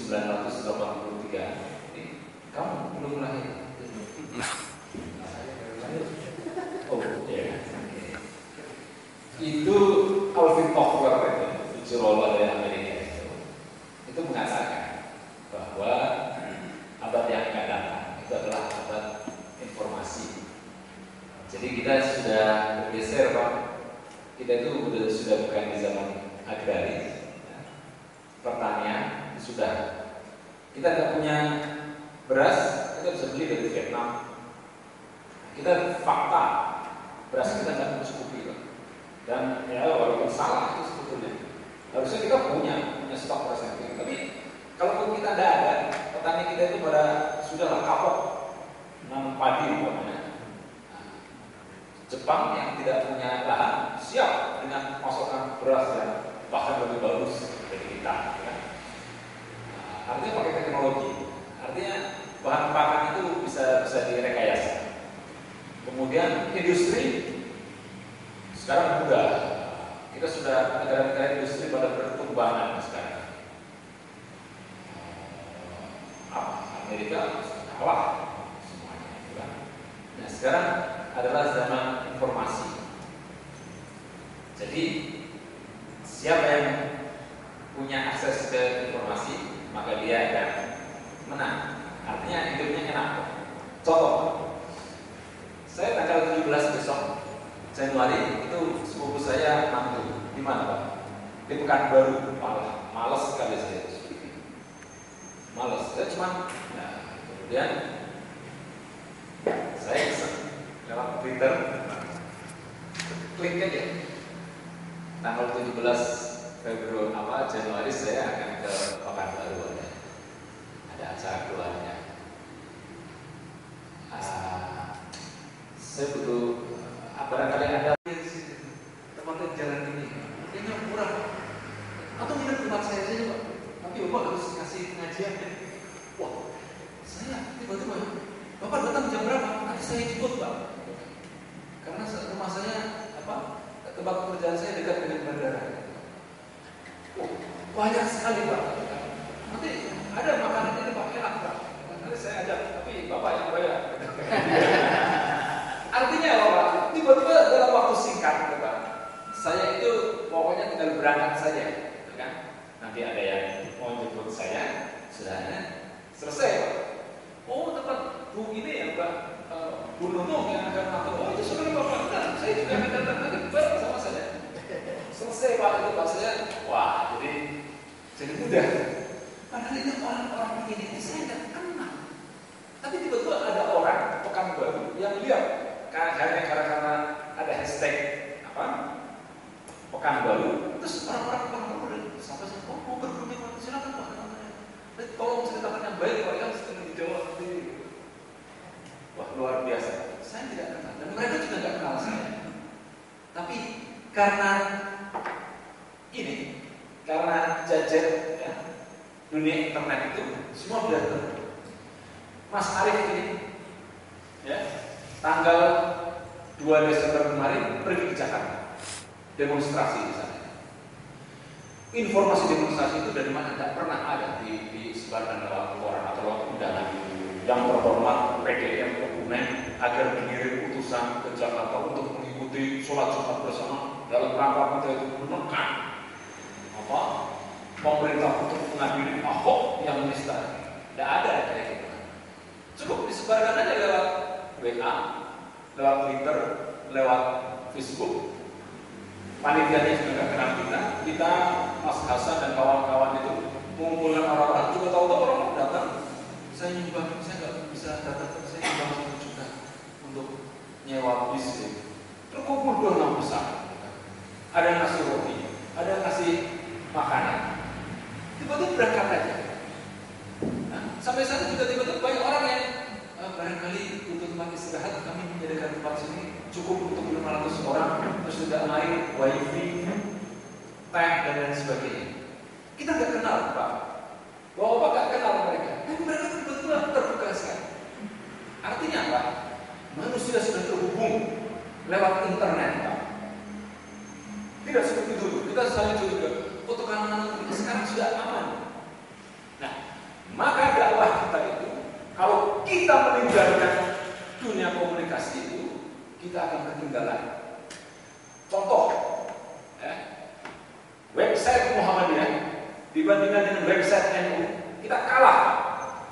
1983. Kamu belum lahir. Oh iya. Itu Alvin Toffler itu, futurolog dari Amerika itu mengatakan bahwa abad yang akan datang itu adalah abad informasi. Jadi kita sudah bergeser, Pak. Kita itu sudah bukan di zaman agraris, ya. Pertanian sudah. Kita tidak punya beras, kita bisa beli dari Vietnam. Kita fakta, beras kita tidak mencukupi, Pak. Dan ya walaupun salah itu sebetulnya, harusnya kita punya stok beras yang tinggi. Tapi kalaupun kita tidak ada, petani kita itu pada sudahlah kapok nanam padi umpamanya. Jepang yang tidak punya lahan siap dengan pasokan beras yang bahkan lebih bagus dari kita. Ya. Artinya pakai teknologi, artinya bahan pakan itu bisa direkayasa. Kemudian industri sekarang mudah, kita sudah negara-negara industri pada perkembangan sekarang. Amerika kalah semuanya, kan? Nah sekarang adalah zaman informasi. Jadi siapa yang punya akses ke informasi, maka dia akan menang. Artinya hidupnya enak. Contoh, saya tanggal 17 besok Januari itu sepupu saya mantu. Di mana, Pak? Di Pekanbaru. Males sekali saya. Males. Saya cuma kemudian saya iseng lewat Twitter, klik aja tanggal 17 Januari saya akan ke Pekanbaru, ada acara keluarga. Saya butuh barangkali ada tempat jalan ini kayaknya murah atau minat tempat saya saja, Pak, tapi Bapak harus kasih pengajian. Wah, saya tiba-tiba, Bapak datang jam berapa? Nanti saya ikut, Pak. Karena rumah saya tempat pekerjaan saya dekat dengan bandara. Oh, banyak sekali, Pak. Nanti ada makanan ini, Pak, enak, Pak. Nanti saya ajak, tapi Bapak yang bayar. Artinya apa, Pak? Tiba-tiba dalam waktu singkat, Pak, saya itu pokoknya tinggal berangkat saja, kan? Nanti ada yang mau jemput saya, sudah selesai, Pak. Oh, tempat Bu ini ya, Pak. Bu Nunung yang akan makan. Oh, itu sudah Bapak. Nah, saya juga akan datang lagi bareng sama saya. Selesai, Pak, itu Pak saya. Wah, jadi mudah. Padahal itu orang-orang begini ini saya tidak kenal. Tapi tiba-tiba ada orang Pekanbaru yang lihat hanya karena ada hashtag Pekanbaru, terus orang-orang Pekanbaru sampai mau berkunjung, silakan, Pak. Tolong ceritakan yang baik, Pak, yang sedang dijawab. Wah, luar biasa. Saya tidak kenal dan mereka juga tidak kenal saya. Tapi karena jajar ya, dunia internet itu semua sudah tahu. Mas Arief ini ya, tanggal 2 Desember kemarin pergi ke Jakarta demonstrasi di sana. Informasi demonstrasi itu dari mana? Tidak pernah ada disebarkan lewat koran atau lewat undangan yang terhormat PDM dokumen agar mengirim utusan ke Jakarta untuk mengikuti sholat Jumat bersama dalam rangka kita itu menekan pemerintah untuk mengadili Ahok yang menista. Tidak ada kayak gitu. Cukup disebarkan aja lewat WA, lewat Twitter, lewat Facebook. Panitianya juga nggak kenal kita, Mas Hasan dan kawan-kawan itu mengumpulkan orang-orang, juga tahu-tahu orang datang. Saya nyumbang, saya nggak bisa datang, saya nyumbang 1 juta untuk nyewa bis. Terkumpul 2 besar. Ada yang ngasih roti, ada yang ngasih makanan. Tiba-tiba berangkat aja. Nah, sampai sana juga tiba-tiba banyak orang yang barangkali untuk tempat istirahat kami menyediakan tempat sini cukup untuk 500 orang, terus tidak naik wifi, teh dan lain sebagainya. Kita nggak kenal, Pak. Bapak nggak kenal mereka, tapi mereka tiba-tiba terbuka sekali. Artinya apa? Manusia sudah terhubung lewat internet, Pak. Tidak seperti dulu. Kita saling curiga. Foto kanan sekarang sudah aman. Nah, dibandingkan dengan website NU, kita kalah.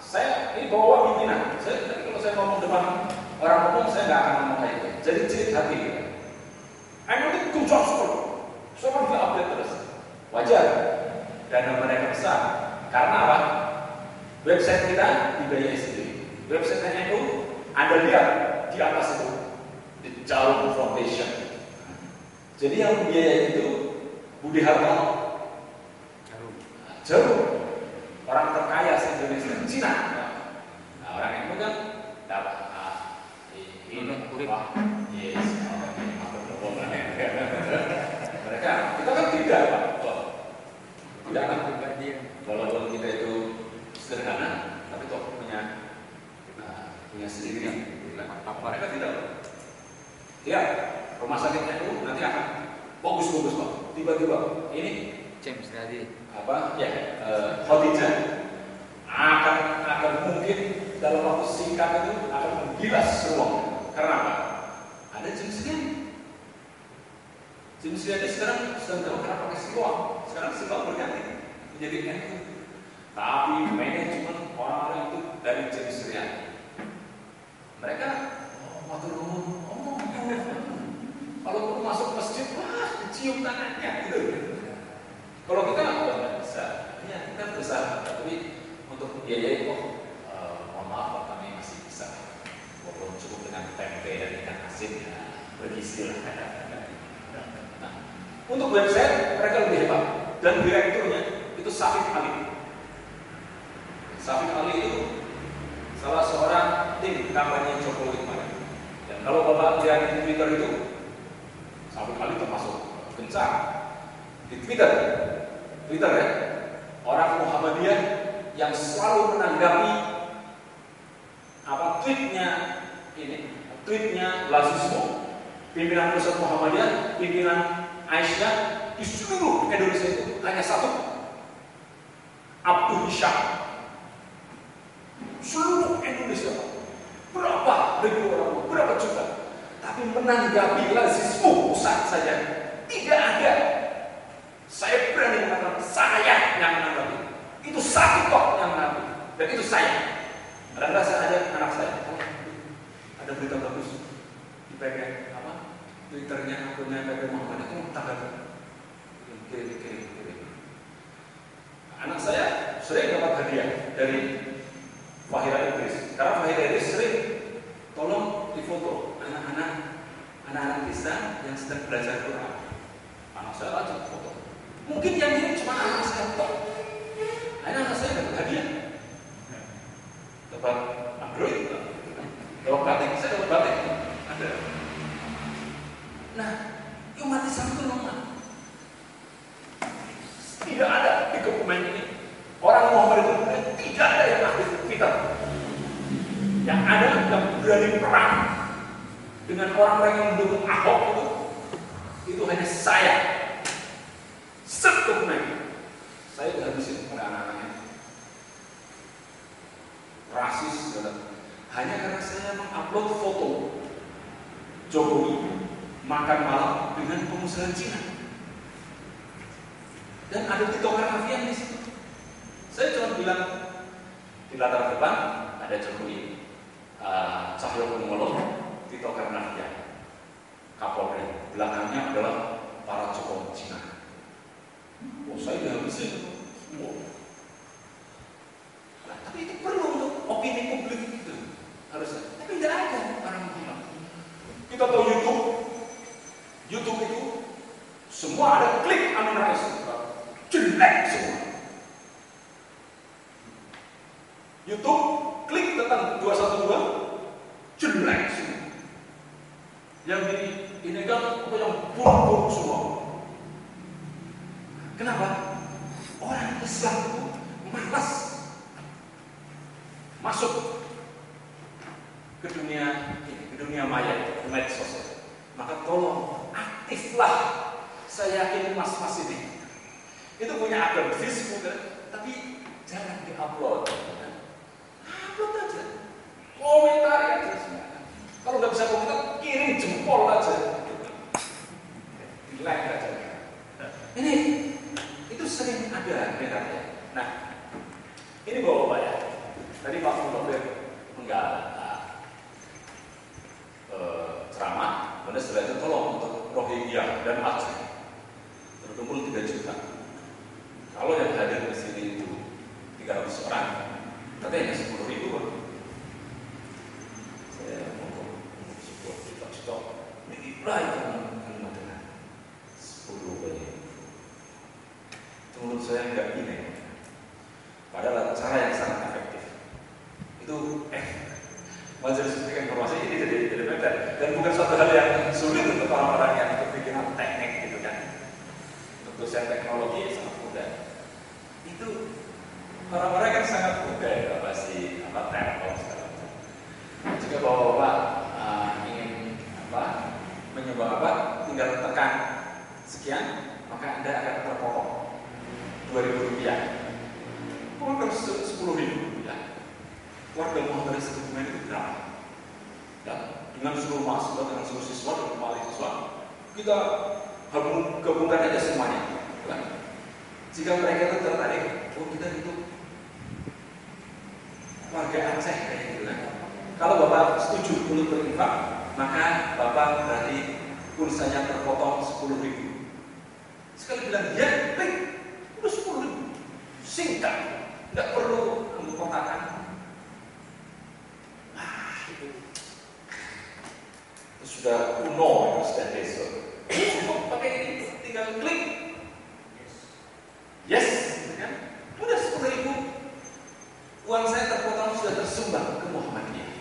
Saya ini bawa pimpinan. Kalau saya ngomong depan orang umum, saya nggak akan ngomong kayak gitu. Jadi ciri hati kita. NU itu kuncang sekali. Semua dia update terus. Wajar. Dana mereka besar. Karena apa? Website kita dibiayai sendiri. Website NU, Anda lihat di atas itu, di Jarum Foundation. Jadi yang membiayai itu Budi Hartono, Jarum, orang terkaya se-Indonesia, Cina. Nah, orang itu kan dapat ini wah, yes, mereka, kita kan tidak, Pak. Tidak kan, walaupun kita itu sederhana, tapi kok punya sendiri. Mereka tidak. Ya, rumah sakitnya itu nanti akan bagus-bagus, Pak. Tiba-tiba ini James tadi apa ya Khadijah akan mungkin dalam waktu singkat itu akan menggilas semua. Karena apa? Ada James Ryan. James Ryan sekarang sedang dalam kenapa pakai siloam. Sekarang siloam berganti menjadi NU. Tapi manajemen orang-orang itu dari James Ryan. Mereka kalau perlu masuk masjid, wah, cium tangannya gitu. Kalau kita nggak bisa, ya kita berusaha, tapi untuk membiayai mohon maaf Pak, kami masih bisa. Walaupun cukup dengan tempe dan ikan asin, ya, bergizi lah. Nah, untuk website mereka lebih hebat dan direkturnya itu Safik Ali. Safik Ali itu salah seorang tim kampanye Jokowi kemarin. Dan kalau Bapak lihat di Twitter itu, Safik Ali termasuk gencar di Twitter ya, orang Muhammadiyah yang selalu menanggapi apa tweetnya Lazismo, pimpinan pusat Muhammadiyah, pimpinan Aisyah di seluruh Indonesia itu hanya satu, Abdul Hisham. Seluruh Indonesia berapa ribu orang, berapa juta, tapi menanggapi Lazismo pusat saja tidak ada. Saya berani mengatakan saya yang menanggapi. Itu satu tok yang menanggapi. Dan itu saya. Kadang-kadang saya ajak anak saya, ada berita bagus di PP apa? Twitternya akunnya PP Muhammad itu tanggapi. Kirim. Anak saya sering dapat hadiah dari Fahira Idris. Karena Fahira Idris sering tolong difoto anak-anak desa yang sedang belajar Quran. Anak saya rajin foto. Mungkin yang ini cuma anak saya tok. Anak saya dapat hadiah, dapat Android, dapat batik. Saya dapat batik. Ada. Nah, umat Islam itu lemah. Tidak ada di dokumen ini. Orang Muhammad itu tidak ada yang aktif Twitter. Yang ada yang berani perang dengan orang-orang yang mendukung Ahok itu hanya saya. Dokumen saya dihabisin pada anak-anaknya rasis hanya karena saya mengupload foto Jokowi makan malam dengan pengusaha Cina dan ada TikToker Avian di situ. Saya cuma bilang di latar depan ada Jokowi, Cahyokumolo, TikToker Avian, Kapolri, belakangnya adalah para Jokowi Cina. Saya dihabisin semua. Nah, tapi itu perlu untuk opini publik itu harusnya. Tapi tidak ada orang bilang. Kita tahu YouTube itu semua ada klik Amin Rais, jelek semua. YouTube klik tentang 212 jelek semua. Yang ini kan apa yang buruk-buruk semua. Kenapa? Orang Islam itu malas masuk ke dunia maya, ke medsos. Maka tolong aktiflah. Saya yakin mas-mas ini itu punya akun Facebook, tapi jangan diupload. Upload aja, komentari aja semuanya. Kalau nggak bisa komentar, kirim jempol aja, di like aja. Ini itu sering ada ya. Nah, ini Bapak ya. Tadi Pak Mudofir enggak ceramah, kemudian setelah itu tolong untuk Rohingya dan Aceh berkumpul 3 juta. Kalau yang hadir di sini itu 300 orang, katanya 10 ribu. Saya mau support kita ini baik dengan 10 banyak. Itu menurut saya enggak gini. Padahal cara yang sangat efektif. Itu Majelis Informasi ini jadi benar dan bukan suatu hal yang sulit untuk orang-orang yang berpikiran teknik gitu kan. Untuk dosen teknologi sangat mudah. Itu orang-orang kan sangat mudah ya pasti telkom segala macam. Jika bapak ingin menyumbang tinggal tekan sekian maka Anda akan terpotong Rp2.000. Pokoknya Rp10.000. Warga Muhammadiyah sedokumen itu berapa? Ya, dengan seluruh mahasiswa, dengan seluruh siswa dan mahasiswa, kita gabungkan aja semuanya. Kan? Jika mereka itu tertarik, kita itu warga Aceh kayak gitu kan. Kalau Bapak setuju untuk berinfak, maka Bapak berarti pulsanya terpotong 10.000. Sekali bilang ya, udah 10.000. Singkat, nggak perlu kotakan. Sudah kuno, sudah besok. Cukup pakai ini, tinggal klik. Yes, kan? Udah 10.000. Uang saya terpotong sudah tersumbang ke Muhammadiyah.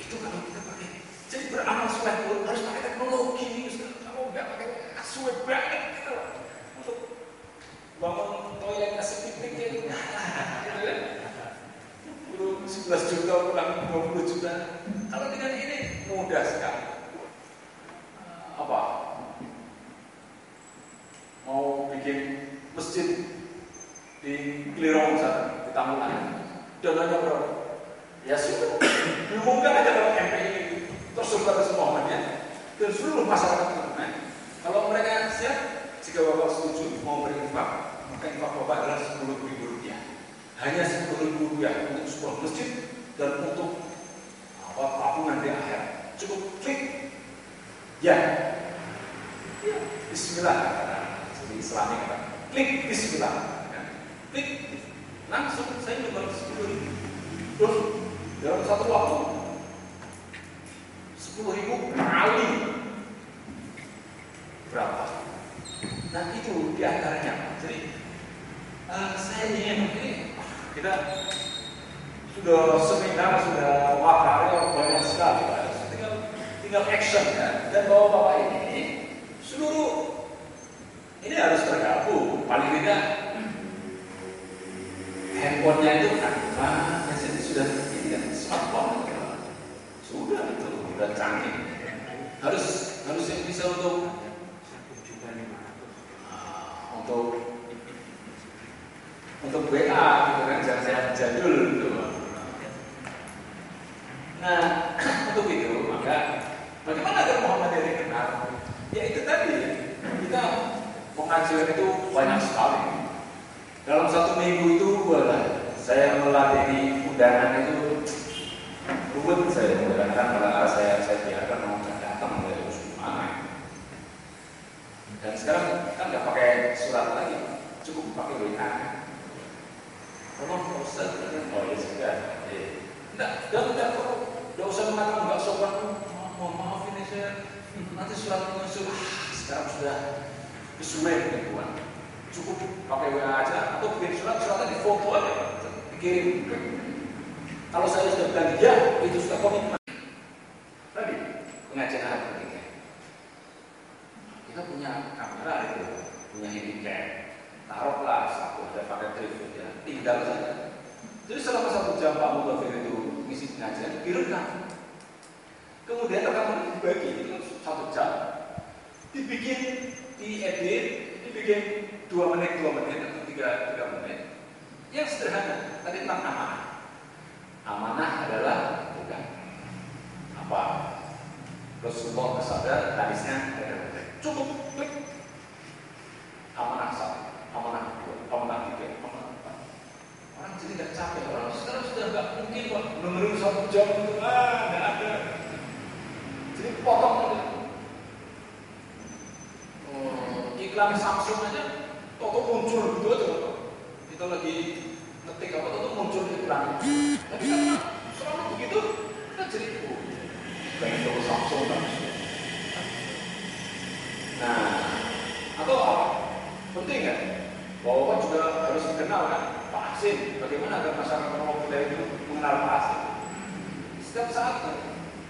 Itu kalau kita pakai. Jadi beramal soleh harus pakai teknologi. Kalau nggak pakai suwe banget gitu. Untuk bangun toilet kasih piknik ya gitu kan. 11 juta pulang 20 juta. Kalau dengan ini mudah sekali. Mau bikin masjid di Klirong sana, di Tamulan. Dananya berapa? Ya sudah, diumumkan aja kalau MPI tersebar ke semua Muhammadiyah dan seluruh masyarakat Muhammadiyah. Kalau mereka siap, jika Bapak setuju mau berinfak, maka infak Bapak adalah Rp10.000. Hanya Rp10.000 untuk sebuah masjid dan untuk tabungan di akhir. Cukup klik, ya, Bismillah. Jadi Islami kata, klik Bismillah, klik, langsung saya nyumbang 10.000. Terus dalam satu waktu 10.000 kali berapa? Nah itu diantaranya. Jadi saya ingin ini kita sudah seminar, sudah wawancara banyak sekali, tinggal action ya. Dan bapak-bapak ini seluruh ini harus tergabung. Paling tidak handphonenya itu sudah ini kan smartphone sudah itu sudah canggih. Harus yang bisa untuk WA gitu kan, jangan jadul gitu. Nah, untuk itu maka bagaimana agar Muhammadiyah dikenal? Ya itu tadi, kita pengajian itu banyak sekali. Dalam 1 minggu itu saya melatih undangan itu ruwet saya kadang-kadang malah saya biarkan mau datang dari mana. Dan sekarang kan nggak pakai surat lagi, cukup pakai WA. Tolong Ustaz, oh ya sudah. Nggak usah mengatakan nggak sopan. Mohon maaf ini saya nanti surat menyusul. Sekarang sudah kesuwen gitu kan. Cukup pakai WA aja atau bikin suratnya di foto aja, dikirim. Kalau saya sudah bilang ya, itu sudah komitmen. Tadi pengajian hari ketiga. Kita punya kamera itu, punya handicap. Taruhlah satu ada pakai telepon ya, tinggal saja. Jadi selama 1 jam Pak Mudofir itu ngisi pengajian, direkam. Kemudian rekaman dibagi itu 1 jam, dibikin, diedit, dibikin 2 menit atau 3 menit. Yang sederhana, tadi tentang amanah. Amanah adalah bukan Rasulullah bersabda, hadisnya cukup klik. Amanah 1, amanah 2, amanah 3. iklan Samsung aja, toto muncul gitu aja. Kita lagi ngetik apa, toto muncul iklan. Tapi karena selama begitu, kita jadi pengen toko Samsung kan. Nah, atau apa? Penting kan? Bahwa juga harus dikenal kan, Pak Hasim. Bagaimana agar masyarakat Purwokerto itu mengenal Pak Hasim? Setiap saat kan,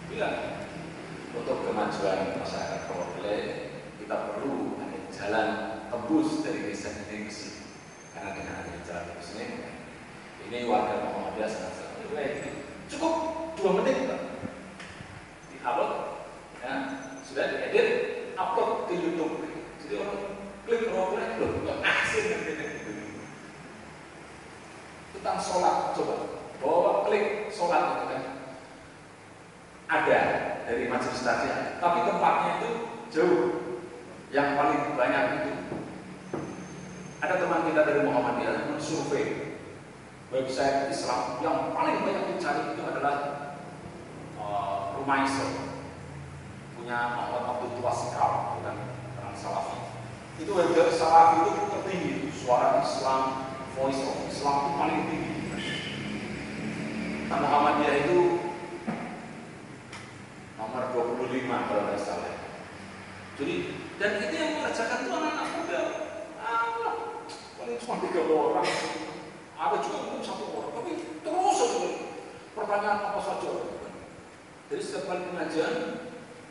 bilang untuk kemajuan masyarakat Purwokerto kita perlu ada jalan tembus dari desa ini ke sini. Karena dengan adanya jalan tembus ini warga Muhammadiyah sangat baik. Cukup 2 menit Pak. Di-upload, ya, sudah diedit, upload ke YouTube. Jadi orang klik Purwokerto, asing tentang sholat, coba bawa klik sholat itu kan ada dari majelis takziah, tapi tempatnya itu jauh. Yang paling banyak itu ada teman kita dari Muhammadiyah mensurvei website Islam yang paling banyak dicari itu adalah Rumah Islam punya Muhammad Abdul Tuasikal, bukan orang Salafi. Itu website Salafi itu tertinggi, suara Islam, voice of Islam itu paling tinggi. Nah, Muhammadiyah itu nomor 25 kalau tidak salah. Jadi, dan itu yang mengerjakan itu anak-anak muda. Paling cuma 3 orang. Ada juga mungkin 1 orang, tapi terus saja pertanyaan apa saja. Jadi setiap kali pengajian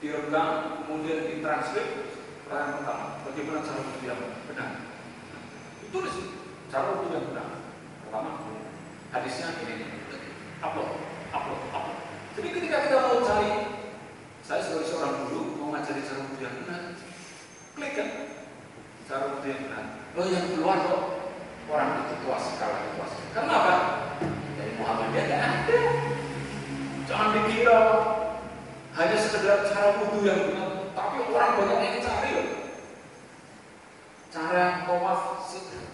direkam, kemudian ditranskrip. Pertanyaan pertama, bagaimana cara wudhu yang benar? Tulis cara wudhu yang benar. Pertama, hadisnya ini. Upload. Jadi ketika kita mau cari, saya sebagai seorang guru mau ngajari cara wudhu yang benar, klik kan cara wudhu yang benar. Oh, yang keluar kok orang itu tua sekali. Karena apa? Dari Muhammadiyah tidak ada. Jangan dikira hanya sekedar cara wudhu yang benar, tapi orang banyak yang cari loh. Cara tawaf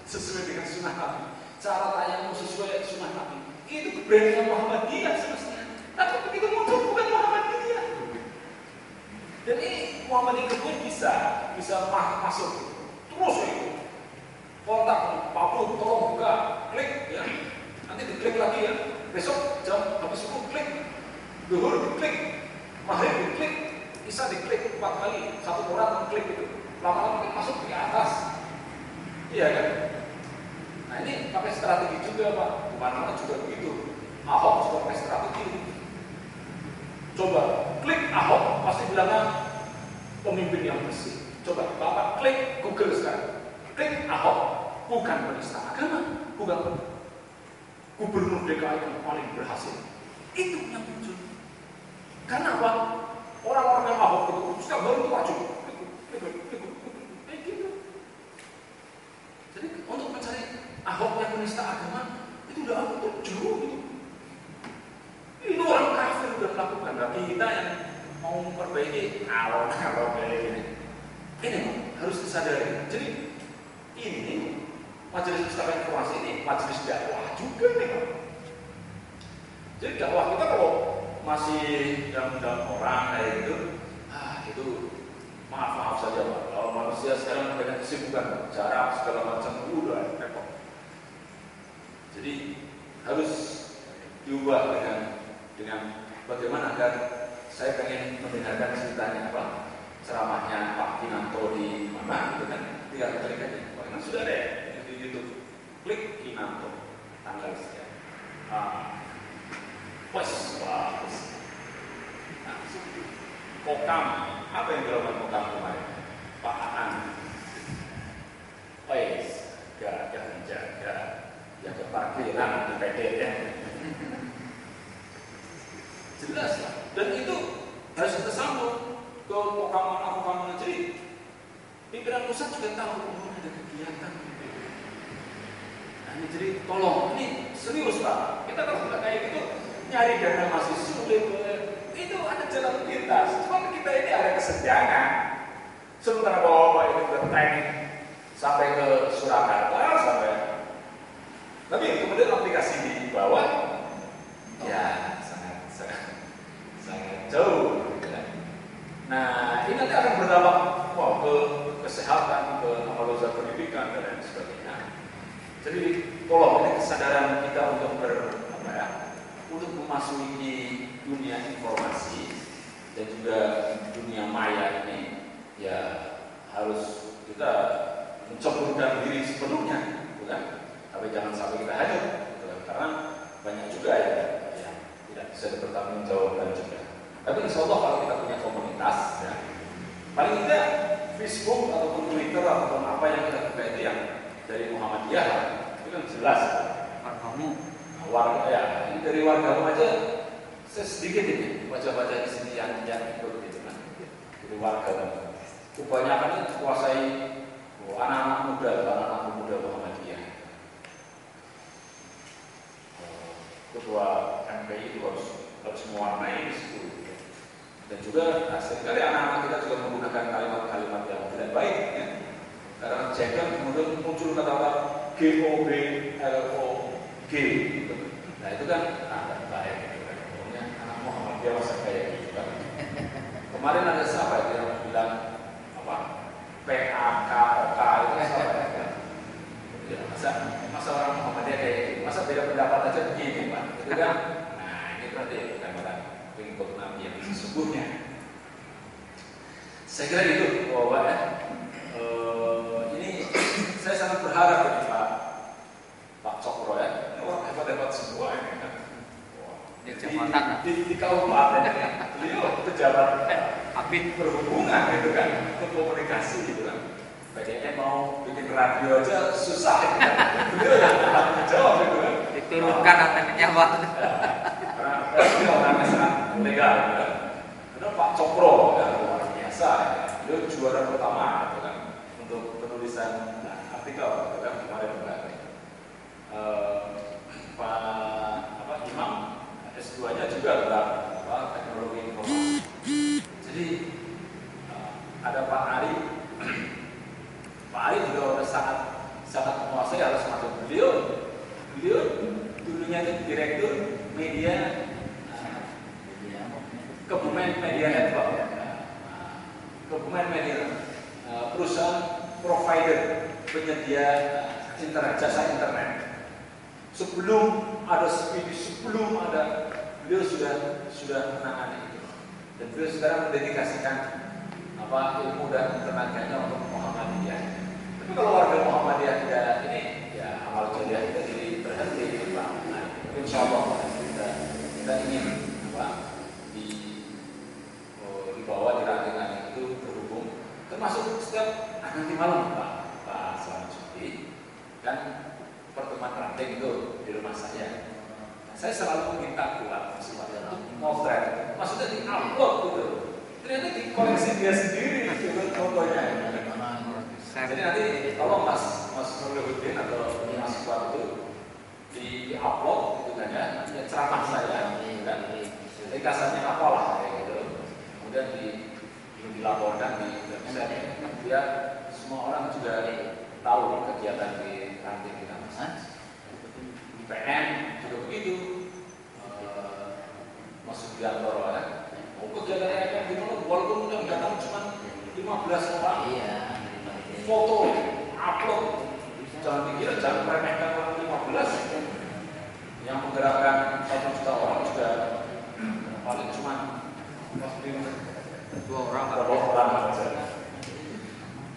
sesuai dengan sunnah Nabi, cara tayamum sesuai sunnah Nabi. Itu keberanian Muhammadiyah semestinya. Tapi begitu muncul bukan Muhammadiyah. Dan ini Muhammadiyah pun bisa masuk terus itu. Kontak Pak Bro, tolong buka, klik ya. Nanti diklik lagi ya. Besok jam habis subuh klik, zuhur diklik, maghrib diklik, isya diklik 4 kali. 1 orang mengklik itu. Lama-lama kan masuk di atas. Iya kan? Nah ini pakai strategi juga Pak. Bukan juga begitu. Ahok juga pakai strategi. Coba klik Ahok, pasti bilangnya pemimpin yang bersih. Coba Bapak klik Google sekarang. Klik Ahok, bukan penista agama, bukan gubernur DKI yang paling berhasil. Itu yang muncul. Karena apa? Orang-orang yang Ahok itu setiap baru itu maju. Kayak gitu. Jadi untuk mencari Ahok yang penista agama itu udah jauh gitu. Itu orang kafir udah melakukan. Tapi kita yang mau memperbaiki kalau kayak gini. Ini harus disadari. Jadi ini majelis pustaka informasi ini majelis dakwah juga nih Pak. Jadi dakwah kita kalau masih dalam orang kayak gitu, itu maaf saja Pak. Kalau manusia sekarang banyak kesibukan, jarak segala macam udah repot. Jadi harus diubah dengan bagaimana agar saya pengen mendengarkan ceritanya apa ceramahnya Pak Kinanto di mana gitu kan, tinggal klik aja. Karena sudah ada di YouTube, klik Kinanto tanggal sekian. Bagus. Nah, Kokam, apa yang dilakukan Kokam kemarin? Pak Aan. Jaga parkiran di PD ya. Jelas lah. Dan itu harus kita sambung ke Kokam. Jadi pimpinan pusat juga tahu ada kegiatan. Nah, ini jadi tolong, ini serius Pak. Kita kalau sudah kayak gitu nyari dana masih sulit. Itu ada jalan pintas. Cuma kita ini ada kesenjangan. Sementara bapak itu bertraining sampai ke Surakarta sampai. Tapi kemudian aplikasi di bawah, ya sangat jauh. Nah ini nanti akan berdampak ke kesehatan, ke Jadi tolong ini kesadaran kita untuk untuk memasuki dunia informasi dan juga dunia maya ini, ya harus kita menceburkan diri sepenuhnya, bukan? Tapi jangan sampai kita hanyut, bukan? Karena banyak juga yang tidak bisa dipertanggungjawabkan juga. Tapi insya Allah kalau kita punya komunitas, ya, paling tidak Facebook ataupun Twitter ataupun apa yang kita buka itu yang dari Muhammadiyah, itu kan jelas. Warga ya, ini dari warga aja saya sedikit ini baca-baca di sini yang ikut gitu kan. Dari warga kan. Kebanyakan kuasai anak-anak muda Muhammadiyah. Ketua MPI itu harus mewarnai di situ. Dan juga seringkali anak-anak kita juga menggunakan kalimat-kalimat yang tidak baik, ya. Karena jengkel kemudian muncul kata-kata GOBLOG gitu. Nah itu kan tidak baik gitu kan. Pokoknya anak Muhammadiyah masa kayak gitu kan. Kemarin ada siapa yang bilang apa? PAKOK itu siapa ya? Ya, masa orang Muhammadiyah kayak gitu. Masa beda pendapat aja begini Pak. Itu kan. Nah ini berarti bukan pengikut Nabi yang sesungguhnya. Saya kira itu bahwa ini saya sangat berharap dari Pak Cokro ya. Ini orang hebat-hebat semua ini kan. Di kabupaten ini beliau pejabat berhubungan gitu kan, berkomunikasi gitu kan. Kayaknya mau bikin radio aja susah gitu kan. Beliau yang bertanggung jawab gitu kan. Diturunkan antenanya Pak. Karena beliau orangnya sangat legal gitu kan. Karena Pak Cokro ya, luar biasa ya. Beliau juara pertama gitu kan untuk penulisan artikel gitu kan kemarin juga. Pak Imam S2-nya juga tentang teknologi informasi. Jadi ada Pak Ari. Pak Ari juga sudah sangat menguasai harus masuk. Beliau dulunya itu direktur media Kebumen Media Network. Kebumen Media perusahaan provider penyedia internet, jasa internet. Sebelum ada Speedy, sebelum ada, beliau sudah menangani itu. Dan beliau sekarang mendedikasikan ilmu dan tenaganya untuk Muhammadiyah. Tapi kalau warga Muhammadiyah tidak ini, ya amal jariah kita berhenti di bangunan. Insya Allah kita ingin dibawa di rantingan itu terhubung. Termasuk setiap nanti malam Pak Selanjutnya kan pertemuan ranting itu di rumah saya. Saya selalu minta buat motret, maksudnya di-upload gitu. Ternyata di koleksi dia sendiri gitu fotonya. Jadi nanti tolong Mas Nurul atau Mas Kuat itu di-upload gitu kan ya, ceramah saya dan ringkasannya apalah kayak gitu. Kemudian dilaporkan di website biar semua orang juga tahu kegiatan di ranting kita Mas. PN juga begitu. Mas Sugiantoro ya. Kegiatan PN di mana walaupun yang datang cuma 15 orang. Iya. Foto, upload. Jangan dikira, jangan meremehkan orang 15. Yang menggerakkan 1 juta orang juga paling cuma 2 orang saja.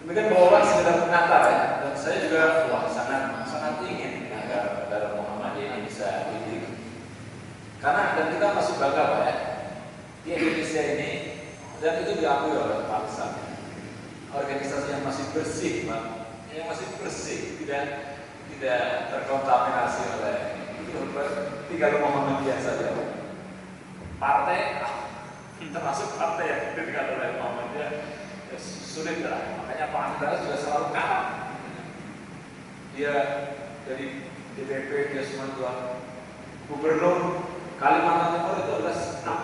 Demikian bahwa orang sekedar mengantar ya. Dan saya juga sangat ingin agar Muhammadiyah ini bisa hidup. Karena dan kita masih bangga Pak ya. Di Indonesia ini dan itu diakui oleh Pak Sam. Organisasi yang masih bersih, Pak. Yang masih bersih, tidak terkontaminasi oleh itu tinggal Muhammadiyah saja. Partai termasuk partai yang ditinggal oleh Muhammadiyah ya, sulit lah. Makanya Pak Andra juga selalu kalah. Dia dari DPP dia cuma 2 gubernur Kalimantan Timur itu adalah senang.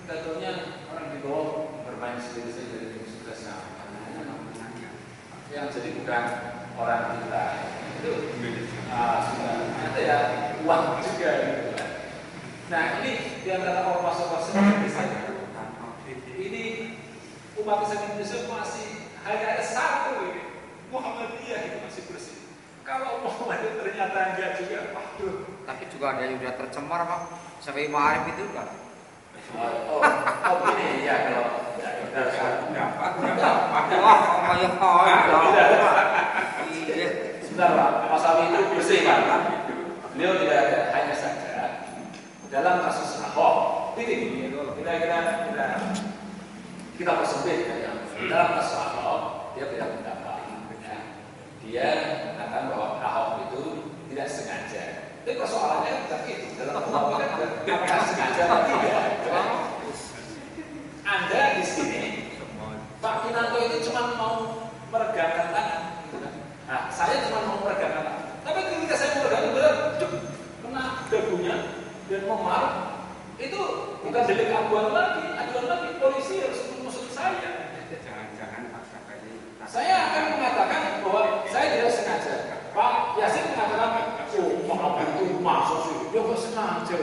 Tentunya orang di bawah bermain sendiri-sendiri dari suksesnya. Yang jadi bukan orang kita itu sudah ada ya uang juga gitu kan. Nah ini diantara ormas-ormas Indonesia ini umat Islam Indonesia masih hanya ada satu ini Muhammadiyah itu masih bersih. Kalau tangga juga. Waduh. Tapi juga ada yang udah tercemar Pak. Sampai Ma'arif itu kan. Gini ya kalau dapat. Wah, kayak Sebentar Pak, Mas Awi itu bersih Pak. Beliau tidak ada, hanya saja dalam kasus Ahok ini kita persempit ya. Dalam kasus Ahok dia tidak mendapat. Ya. Dia mengatakan bahwa Ahok itu tidak sengaja. Tapi persoalannya bukan itu. Dalam pembahasan apakah sengaja atau tidak. Anda di sini, Pak Kinanto itu cuma mau meregangkan tangan. Nah, saya cuma mau meregangkan tangan. Tapi ketika saya mau meregangkan, benar, kena dagunya dan memar, itu bukan delik aduan lagi. Polisi harus mengusut saya. Jangan paksa kali. Saya akan mengatakan bahwa saya tidak sengaja. Pak Yasin mengatakan, maaf itu masuk sih, ya nggak sengaja.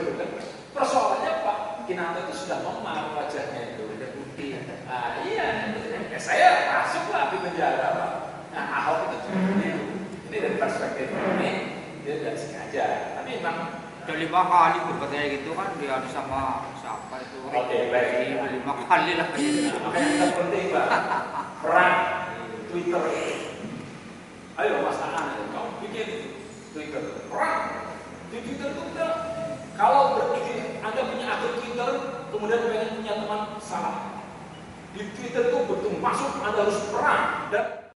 Persoalannya Pak Kinanto itu sudah memar wajahnya itu, udah putih. Nah, iya, saya masuklah di penjara Pak. Nah, Ahok itu ini dari perspektif ini dia tidak sengaja, tapi memang udah 5 kali berkatnya gitu kan dia ada sama siapa itu. Oke, baik. 5 kali lah. Nah, makanya kita penting Pak, perang Twitter. Ayo Mas Aan, kamu bikin Twitter, perang di Twitter itu udah. Kalau berpikir Anda punya akun Twitter, kemudian pengen punya teman salah di Twitter itu betul masuk Anda harus perang dan